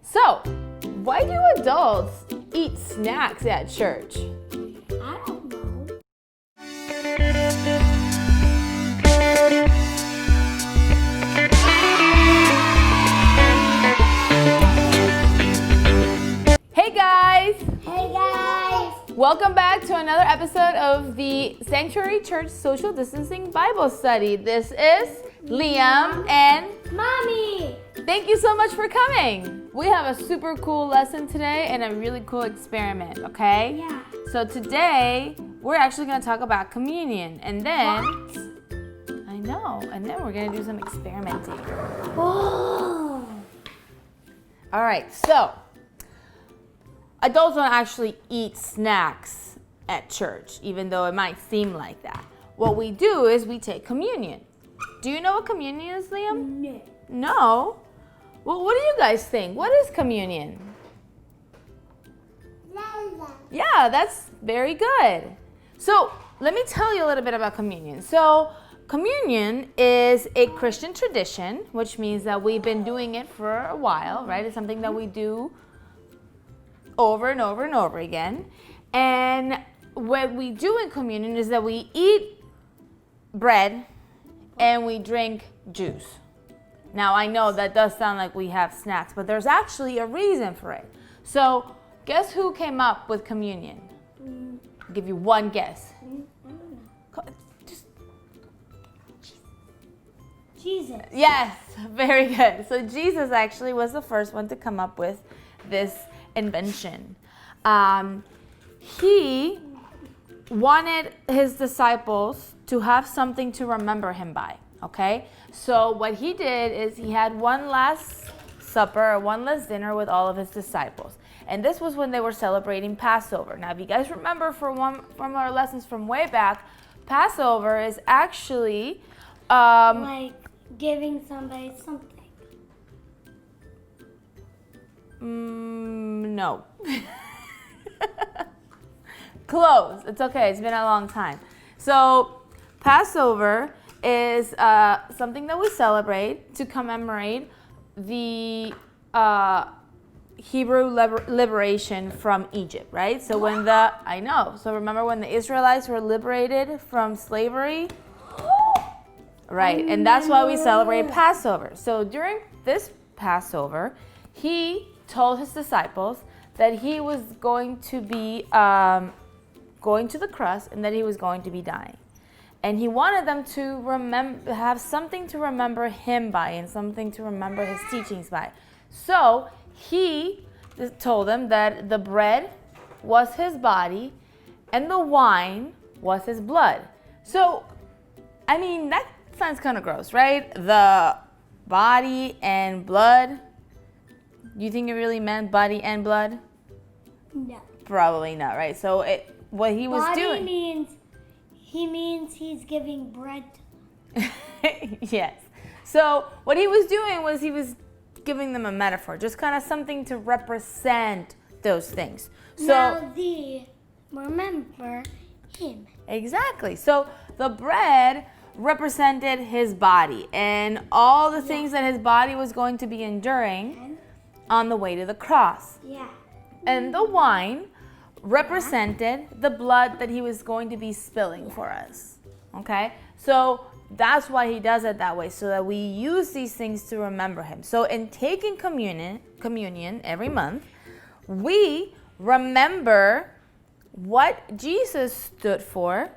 So, why do adults eat snacks at church? I don't know. Hey guys! Hey guys! Welcome back to another episode of the Sanctuary Church Social Distancing Bible Study. This is Liam and Mommy! Thank you so much for coming. We have a super cool lesson today and a really cool experiment, okay? Yeah. So today, we're actually going to talk about communion and then... What? I know, and then we're going to do some experimenting. Whoa! All right, so adults don't actually eat snacks at church, even though it might seem like that. What we do is we take communion. Do you know what communion is, Liam? No. No? Well, what do you guys think? What is communion? Yeah, that's very good. So let me tell you a little bit about communion. So communion is a Christian tradition, which means that we've been doing it for a while, right? It's something that we do over and over and over again. And what we do in communion is that we eat bread and we drink juice. Now, I know that does sound like we have snacks, but there's actually a reason for it. So, guess who came up with communion? I'll give you one guess. Just... Jesus. Yes, very good. So, Jesus actually was the first one to come up with this invention. He wanted his disciples to have something to remember him by. Okay, so what he did is he had one last supper, one last dinner with all of his disciples. And this was when they were celebrating Passover. Now, if you guys remember from our lessons from way back, Passover is actually... like giving somebody something. No. Close. It's okay. It's been a long time. So, Passover is something that we celebrate to commemorate the Hebrew liberation from Egypt, right? So so remember when the Israelites were liberated from slavery? Right, and that's why we celebrate Passover. So during this Passover, he told his disciples that he was going to be going to the cross and that he was going to be dying. And he wanted them to have something to remember him by and something to remember his teachings by. So he told them that the bread was his body and the wine was his blood. So, I mean, that sounds kind of gross, right? The body and blood. You think it really meant body and blood? No. Probably not, right? So what he was doing... He means he's giving bread. Yes. So what he was doing was he was giving them a metaphor, just kind of something to represent those things. So Now they remember him. Exactly. So the bread represented his body and all the things that his body was going to be enduring on the way to the cross. Yeah. And the wine represented the blood that he was going to be spilling for us. Okay? So that's why he does it that way, so that we use these things to remember him. So in taking communion every month, we remember what Jesus stood for.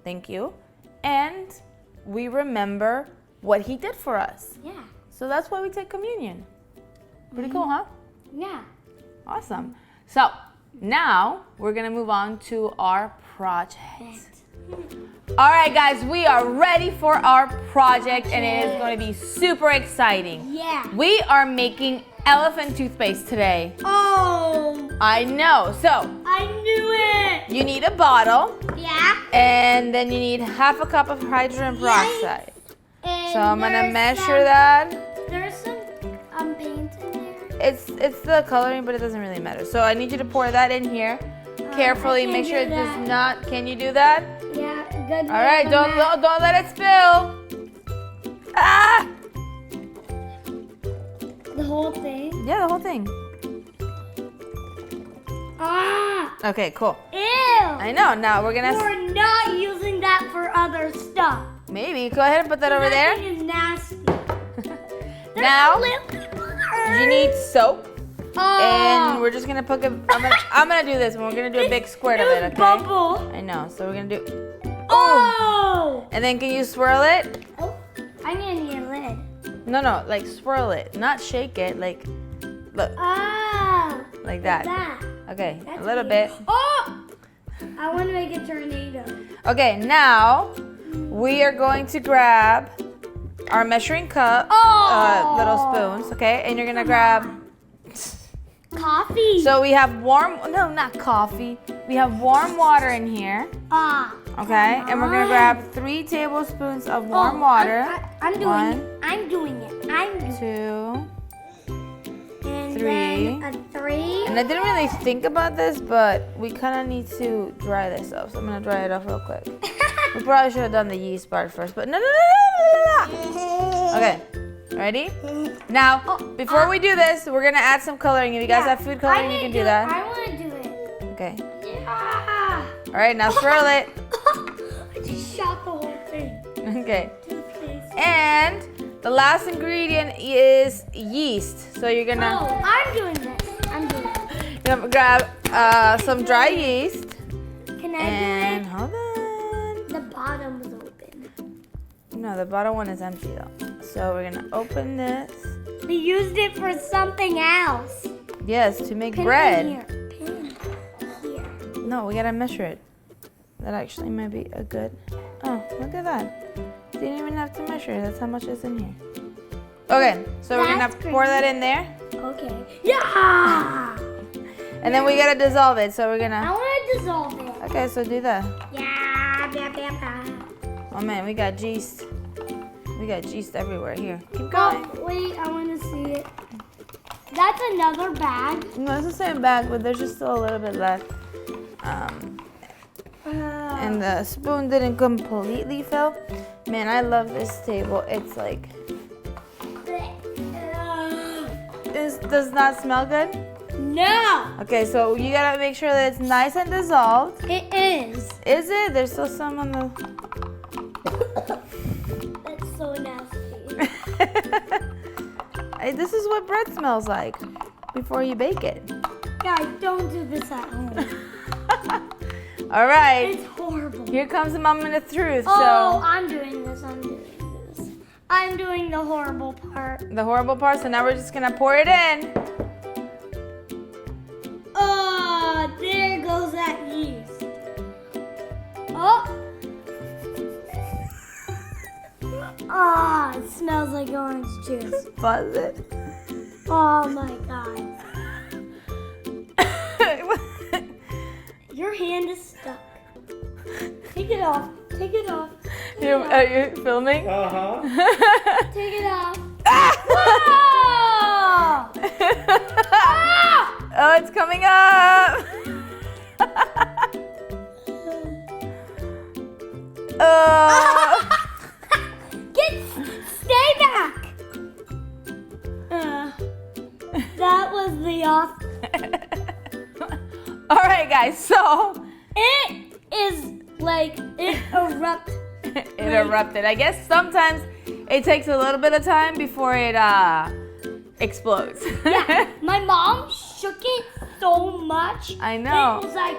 Thank you. And we remember what he did for us. Yeah. So that's why we take communion. Pretty cool, huh? Yeah. Awesome. So now we're going to move on to our project. All right, guys, we are ready for our project, and it is going to be super exciting. Yeah. We are making elephant toothpaste today. Oh. I know. So I knew it. you need a bottle, Yeah. and then you need half a cup of hydrogen peroxide. And So I'm going to there's measure that. There's some paint in there. It's the coloring, but it doesn't really matter. So I need you to pour that in here carefully. I Make can't sure it do does that. not. Can you do that? Yeah. Good. All right. Don't let it spill. Ah! The whole thing. Yeah, the whole thing. Ah! Okay, cool. Ew! I know. Now we're gonna We're not using that for other stuff. maybe go ahead and put that over there. That thing is nasty. Now you need soap, Oh. and we're just gonna put I'm gonna do this, and we're gonna do a big squirt of it. Okay. Bubble. I know. So we're gonna do. Oh! And then can you swirl it? Oh, I'm gonna need a lid. No, like swirl it, not shake it. Like, look, Ah! like that. Okay, That's a little weird. bit. Oh! I want to make a tornado. Okay, now we are going to grab our measuring cup, Oh! little spoons, okay? And you're gonna grab. Coffee. So we have no, not coffee. We have warm water in here, Ah. okay? And we're gonna grab 3 tablespoons of warm water. I'm doing One, it. I'm doing it. I'm doing it. 2, And 3. then a 3. And I didn't really think about this, but we kind of need to dry this off. So I'm gonna dry it off real quick. We probably should have done the yeast part first, but no. Okay, ready? Now, before we do this, we're gonna add some coloring. If you guys have food coloring, you can do that. I want to do it. Okay. Yeah. All right, now swirl it. I just shot the whole thing. Okay. Toothpaste. And the last ingredient is yeast. So you're gonna, Oh, I'm doing this. I'm doing it. you're gonna grab some dry yeast. Can I And do hold on. it? The bottom was open. No, the bottom one is empty though. So we're gonna open this. We used it for something else. Yes, to make Pin bread. it here. Pin here. No, we gotta measure it. That actually might be a good. Oh, look at that. Didn't even have to measure. That's how much is in here. Okay, so we're gonna That's pour that in there. Okay. Yeah. And then we gotta dissolve it. So we're I gonna. want to dissolve it. Okay, so do that. Yeah. Blah, blah, blah. Oh man, we got yeast. We got yeast everywhere. Here, keep going. Oh, wait, I want to see it. That's another bag. No, it's the same bag, but there's just still a little bit left. And the spoon didn't completely fill. Man, I love this table. It's like, this does not smell good. No. Okay, so you gotta make sure that it's nice and dissolved. It is. Is it? There's still some on the. That's so nasty. This is what bread smells like before you bake it. Guys, don't do this at home. All right. It's horrible. Here comes the moment of truth. Oh, So I'm doing this. I'm doing the horrible part. the horrible part. So now we're just gonna pour it in. Oh, there goes that yeast. Oh. Ah, it smells like orange juice. Buzz it. Oh my god. Your hand is stuck. Take it off. Take it off. Take it off. Are you filming? Take it off. Oh! Oh, it's coming up. Oh. Stay back. That was the off. All right, guys. So It is like it erupted. it erupted. I guess sometimes it takes a little bit of time before it explodes. Yeah, my mom shook it so much. I know. It was like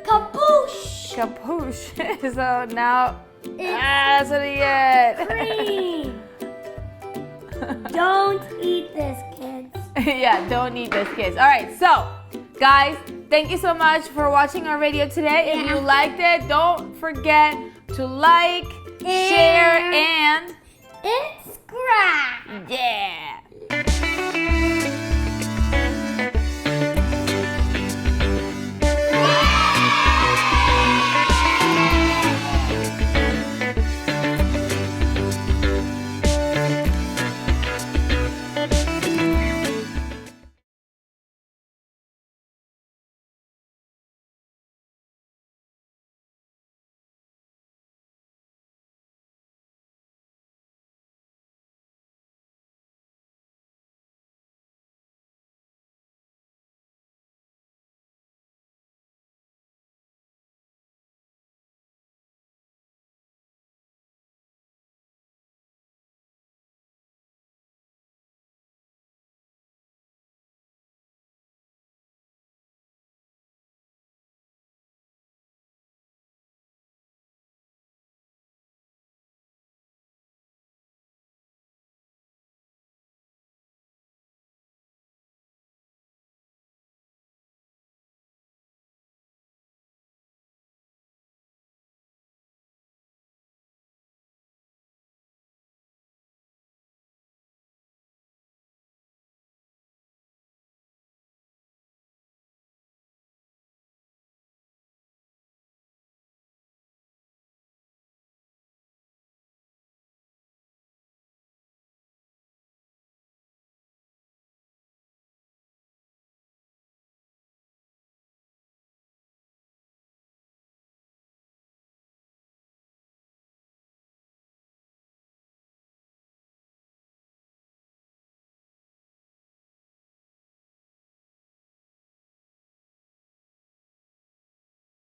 kaboosh. Kapoosh. So now It's that's what you get. green. Don't eat this, kids. Yeah, don't eat this, kids. All right, so guys, thank you so much for watching our video today. If you liked it, don't forget to like, share, and It's scratch. yeah.